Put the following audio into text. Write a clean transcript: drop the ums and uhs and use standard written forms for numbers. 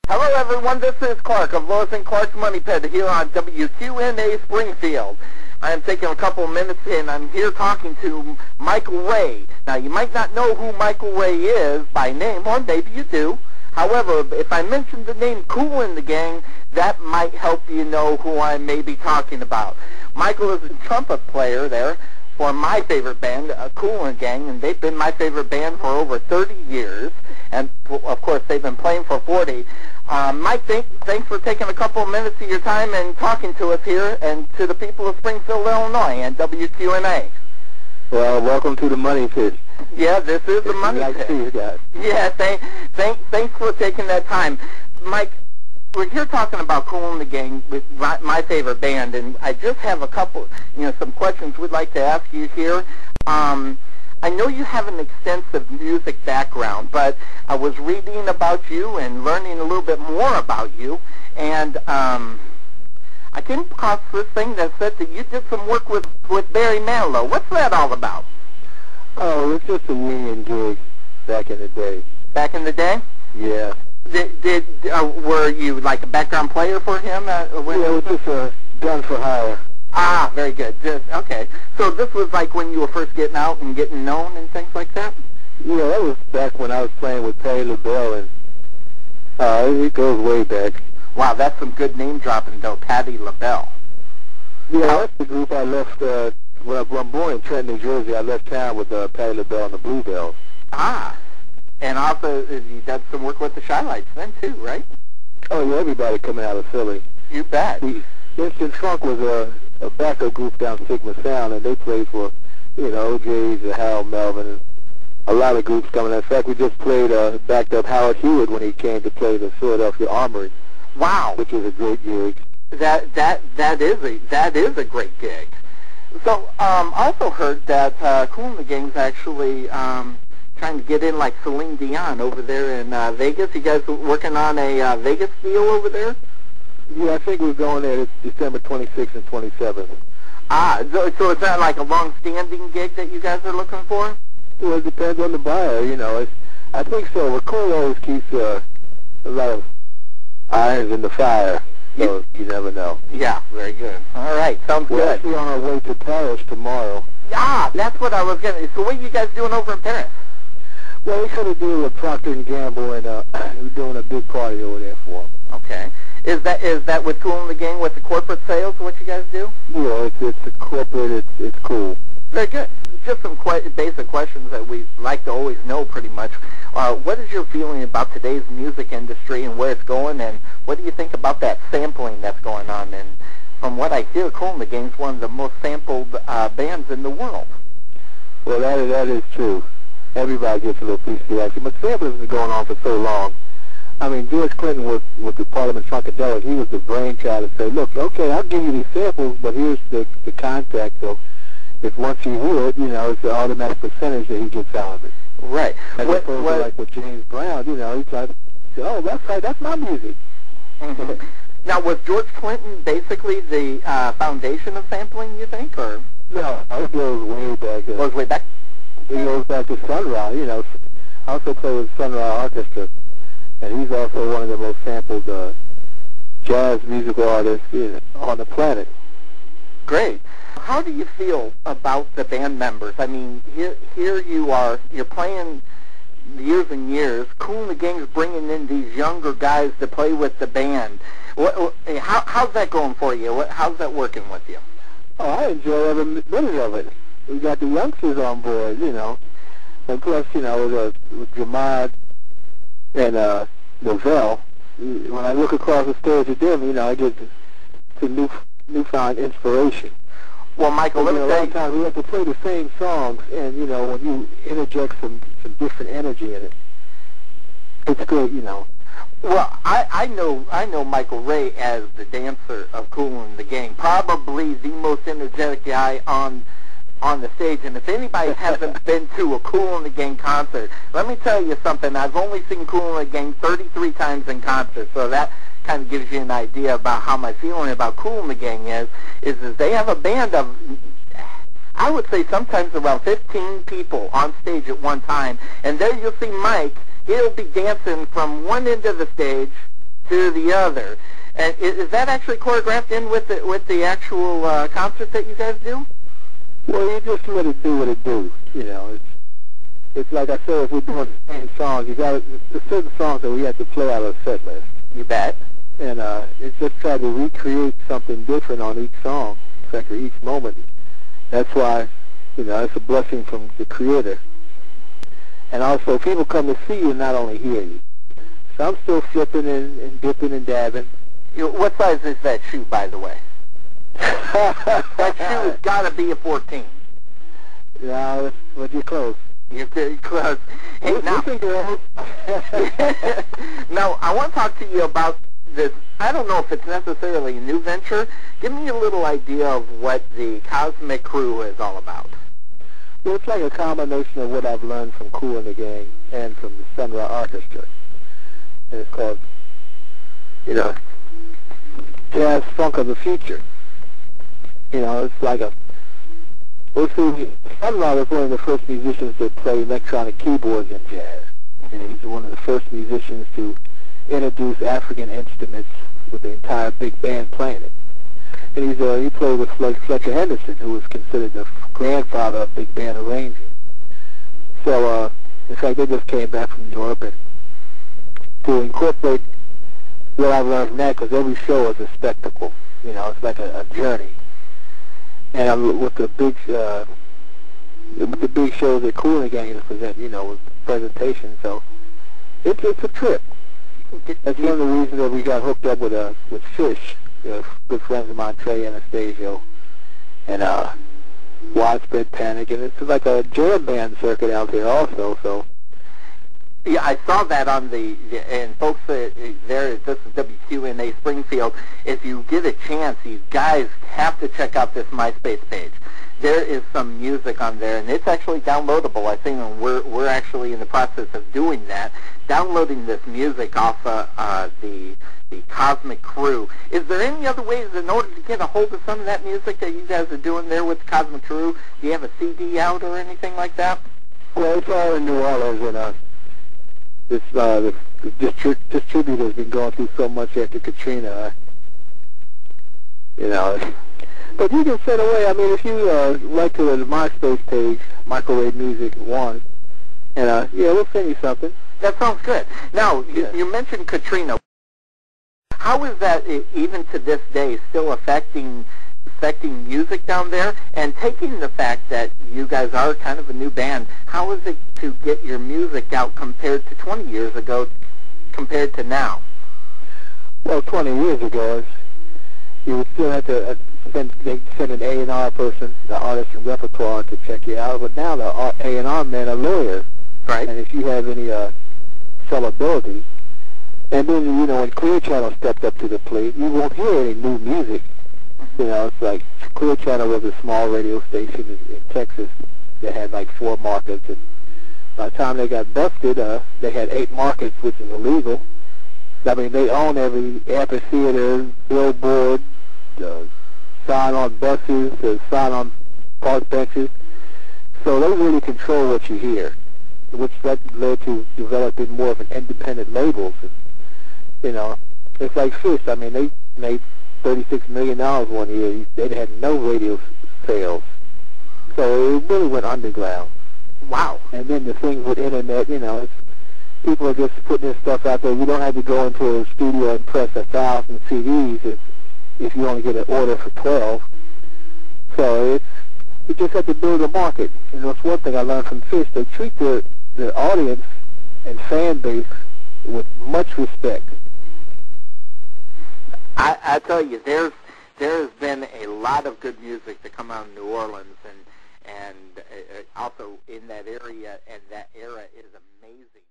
Hello everyone, this is Clark of Lois and Clark's Money Pit here on WQNA Springfield. I am taking a couple of minutes and I'm here talking to Michael Ray. Now you might not know who Michael Ray is by name, or maybe you do. However, if I mention the name Kool in the gang, that might help you know who I may be talking about. Michael is a trumpet player there for my favorite band, Kool and Gang, and they've been my favorite band for over 30 years, and of course they've been playing for 40. Mike, thanks for taking a couple of minutes of your time and talking to us here and to the people of Springfield, Illinois, and WQNA. Well, welcome to the Money Pit. Yeah, this is the Money Pit. Nice to see you guys. Yeah, thanks for taking that time. Mike, we're here talking about Kool and the Gang with my favorite band, and I just have a couple, some questions we'd like to ask you here. I know you have an extensive music background, but I was reading about you and learning a little bit more about you, and I came across this thing that said that you did some work with Barry Manilow. What's that all about? Oh, it's just a union gig back in the day. Back in the day? Yeah. Were you like a background player for him? Yeah, it was just a gun for hire. Ah, very good. Okay. So this was like when you were first getting out and getting known and things like that? Yeah, that was back when I was playing with Patti LaBelle, and it goes way back. Wow, that's some good name dropping though, Patti LaBelle. Yeah, that's the group I left, when I'm born in Trenton, New Jersey. I left town with Patti LaBelle and the Bluebells. Ah, and also you did some work with the Shylights then too, right? Oh yeah, everybody coming out of Philly. You bet. Instant Funk was a backup group down Sigma Sound, and they played for, OJ's and Harold Melvin, and a lot of groups coming. In fact, we just played, backed up Howard Hewitt when he came to play the Philadelphia Armory. Wow. Which was a great gig. That is a great gig. So, also heard that Kool and the Gang's actually trying to get in like Celine Dion over there in Vegas. You guys working on a Vegas deal over there? Yeah, I think we're going there December 26th and 27th. Ah, so is that like a long-standing gig that you guys are looking for? Well, it depends on the buyer, I think so. Well, Kool always keeps a lot of irons in the fire, so you never know. Yeah, very good. All right, sounds good. We're actually on our way to Paris tomorrow. Ah, that's what I was getting. So what are you guys doing over in Paris? Well, we got to deal with Procter & Gamble, and we're doing a big party over there for them. Okay. Is that with Kool and the Gang with the corporate sales, what you guys do? Yeah, it's a corporate, it's cool. Very good. Just some basic questions that we like to always know pretty much. What is your feeling about today's music industry and where it's going, and what do you think about that sampling that's going on? And from what I hear, Kool and the Gang is one of the most sampled bands in the world. Well, that is true. Everybody gets a little piece of the action, but sampling has been going on for so long. I mean, George Clinton was with the Parliament Funkadelic. He was the brainchild to say, look, okay, I'll give you these samples, but here's the contact. So if once you hear it, it's an automatic percentage that he gets out of it. Right. As opposed to like with James Brown, he's like, oh, that's right, that's my music. Mm-hmm. Now, was George Clinton basically the foundation of sampling, you think, or? No, it goes way back. Goes way back? It goes back to Sun Ra. I also play with Sun Ra Orchestra, and he's also one of the most sampled jazz musical artists on the planet. Great. How do you feel about the band members? I mean, here you are, you're playing years and years. Kool and the Gang's bringing in these younger guys to play with the band. How's that going for you? How's that working with you? Oh, I enjoy every minute of it. We got the youngsters on board, and plus, with Jamad and Novell, when I look across the stage at them, I get some newfound inspiration. Well, Michael, let me say, a lot of times we have to play the same songs, and when you interject some different energy in it, it's good, Well, I know Michael Ray as the dancer of Kool and the Gang, probably the most energetic guy on the stage. And if anybody hasn't been to a Kool and the Gang concert, let me tell you something. I've only seen Kool and the Gang 33 times in concert, so that kind of gives you an idea about how my feeling about Kool and the Gang is they have a band of, I would say sometimes around 15 people on stage at one time, and there you'll see Mike he'll be dancing from one end of the stage to the other. And is that actually choreographed in with the actual concert that you guys do? Well, you just let it do what it do. You know, it's like I said, if we're doing the same songs, there's certain songs that we have to play out of a set list. You bet. And it's just try to recreate something different on each song, for each moment. That's why, you know, it's a blessing from the Creator. And also, people come to see you, not only hear you. So I'm still flipping and dipping and dabbing. What size is that shoe, by the way? That shoe has got to be a 14. Yeah, but you're close. You're very close. Hey, now, now, I want to talk to you about this. I don't know if it's necessarily a new venture. Give me a little idea of what the Cosmic Crew is all about. Well, it's like a combination of what I've learned from Kool and the gang and from the Sun Ra Orchestra. And it's called, you know, Jazz Funk of the Future. You know, it's like a... Well, see, Sun Ra was one of the first musicians to play electronic keyboards in jazz. And he's one of the first musicians to introduce African instruments with the entire big band playing it. And he played with Fletcher Henderson, who was considered the grandfather of big band arranging. So, in fact, they just came back from Europe, and to incorporate what I've learned from that, because every show is a spectacle. You know, it's like a journey. And with the big shows that Kool and the gang is present, you know, with presentations, so it's a trip. That's one of the reasons that we got hooked up with Fish, you know, good friends of mine, Trey Anastasio, and Widespread Panic, and it's like a jam band circuit out there also. So yeah, I saw that on and folks, this is Wqna Springfield. If you get a chance, you guys have to check out this MySpace page. There is some music on there, and it's actually downloadable. I think we're actually in the process of doing that, downloading this music off the Cosmic Crew. Is there any other ways in order to get a hold of some of that music that you guys are doing there with the Cosmic Crew? Do you have a CD out or anything like that? Well, it's all in New Orleans, and the distributor's been going through so much after Katrina, you know. But you can send away. I mean, if you write to the MySpace page, Microwave Music 1, and yeah, we'll send you something. That sounds good. Now, you mentioned Katrina. How is that, even to this day, still affecting music down there? And taking the fact that you guys are kind of a new band, how is it to get your music out compared to 20 years ago, compared to now? Well, 20 years ago, you would still have to send an A&R person, the artist and repertoire, to check you out. But now the A&R men are lawyers. Right. And if you have any sellability, and then, you know, when Clear Channel stepped up to the plate, you won't hear any new music. You know, it's like Clear Channel was a small radio station in Texas that had like 4 markets, and by the time they got busted, they had 8 markets, which is illegal. I mean, they own every amphitheater, billboard, sign on buses, sign on park benches. So they really control what you hear, which that led to developing more of an independent labels. And, you know, it's like Fish. I mean, they made $36 million one year. They had no radio sales. So it really went underground. Wow. And then the thing with internet, you know, people are just putting this stuff out there. You don't have to go into a studio and press 1,000 CDs if you only get an order for 12. So you just have to build a market. And that's one thing I learned from Fish. They treat their audience and fan base with much respect. I tell you, there has been a lot of good music to come out of New Orleans, and also in that area, and that era is amazing.